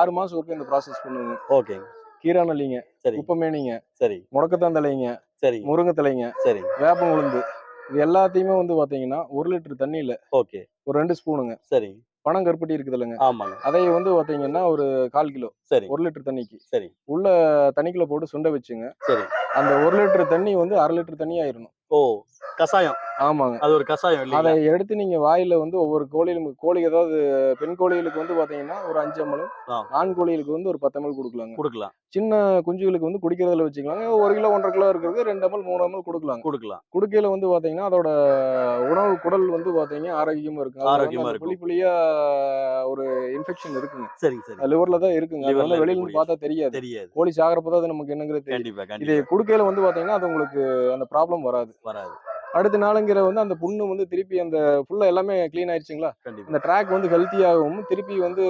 6 மாசம் வரைக்கும் இந்த ப்ராசஸ் பண்ணுங்க. ஓகேங்க. கீராநெல்லிங்க, சரி, குப்பமேனிங்க, சரி, முடக்கத்தான் தலைங்க, சரி, முருங்கத்தலைங்க, சரி. வேப்ப உளுந்து இது எல்லாத்தையுமே வந்து பார்த்தீங்கன்னா, 1 லிட்டர் தண்ணீல ஓகே. ஒரு 2 ஸ்பூனுங்க. சரி. பனங்கருப்பட்டி இருக்குதுல்லங்க, ஆமாங்க. அதைய வந்து பார்த்தீங்கன்னா, ஒரு 1/4 கிலோ சரி, 1 லிட்டர் தண்ணிக்கு. சரி, உள்ள தண்ணிக்குள்ள போட்டு சுண்ட வச்சுங்க. சரி. அந்த 1 லிட்டர் தண்ணி வந்து 1/2 லிட்டர் தண்ணி ஆயிரணும். ஓ! கசாயம். ஆமாங்க. அது ஒரு கசாயம் அத இல்லைங்களா? எடுத்து நீங்க வாயில வந்து ஒவ்வொரு கோழி ஏதாவது பெண் கோழிகளுக்கு வந்து பார்த்தீங்கன்னா, ஒரு 5 எம்எல், ஆ, ஆண் கோழிகளுக்கு வந்து ஒரு 10 எம்எல் குடுக்கலாங்க. குடுக்கலாம், சின்ன குஞ்சுகளுக்கு வந்து குடிக்கிறதுல வச்சுக்கலாங்க. 1 கிலோ 1 1/2 கிலோ இருக்கிறது 2 எம்எல், 3 எம்எல் குடுக்கலாங்க. குடுக்கலாம். குடுக்கையில வந்து பார்த்தீங்கன்னா, அதோட உணவு குடல் வந்து பார்த்தீங்கன்னா ஆரோக்கியமா இருக்கும். அதுல வந்து ஆரோக்கியமா அந்த இருக்கும். புளி புளியா ஒரு இன்ஃபெக்ஷன் இருக்குங்க. சரிங்க, சரி. லிவர்ல தான் இருக்குங்க. அது லிவர்ல வந்து வெளியில இருந்து இருக்கக்கூடியது. பார்த்தா தெரியாது. தெரியாது. கோழி சாகறப்ப தான் அது நமக்கு என்னங்கிறது தெரியும். கண்டிப்பா, இதை கண்டிப்பா. குடுக்கையில வந்து பார்த்தீங்கன்னா, அது உங்களுக்கு அந்த ப்ராப்ளம் வராது. வராது. அடுத்த நாளுங்கிற வந்து அந்த புண்ணு வந்து திருப்பி அந்த ஃபுல்லா எல்லாமே கிளீன் ஆயிடுச்சுங்களா? கண்டிப்பா. அந்த ட்ராக் வந்து ஹெல்த்தியாகவும் திருப்பி வந்து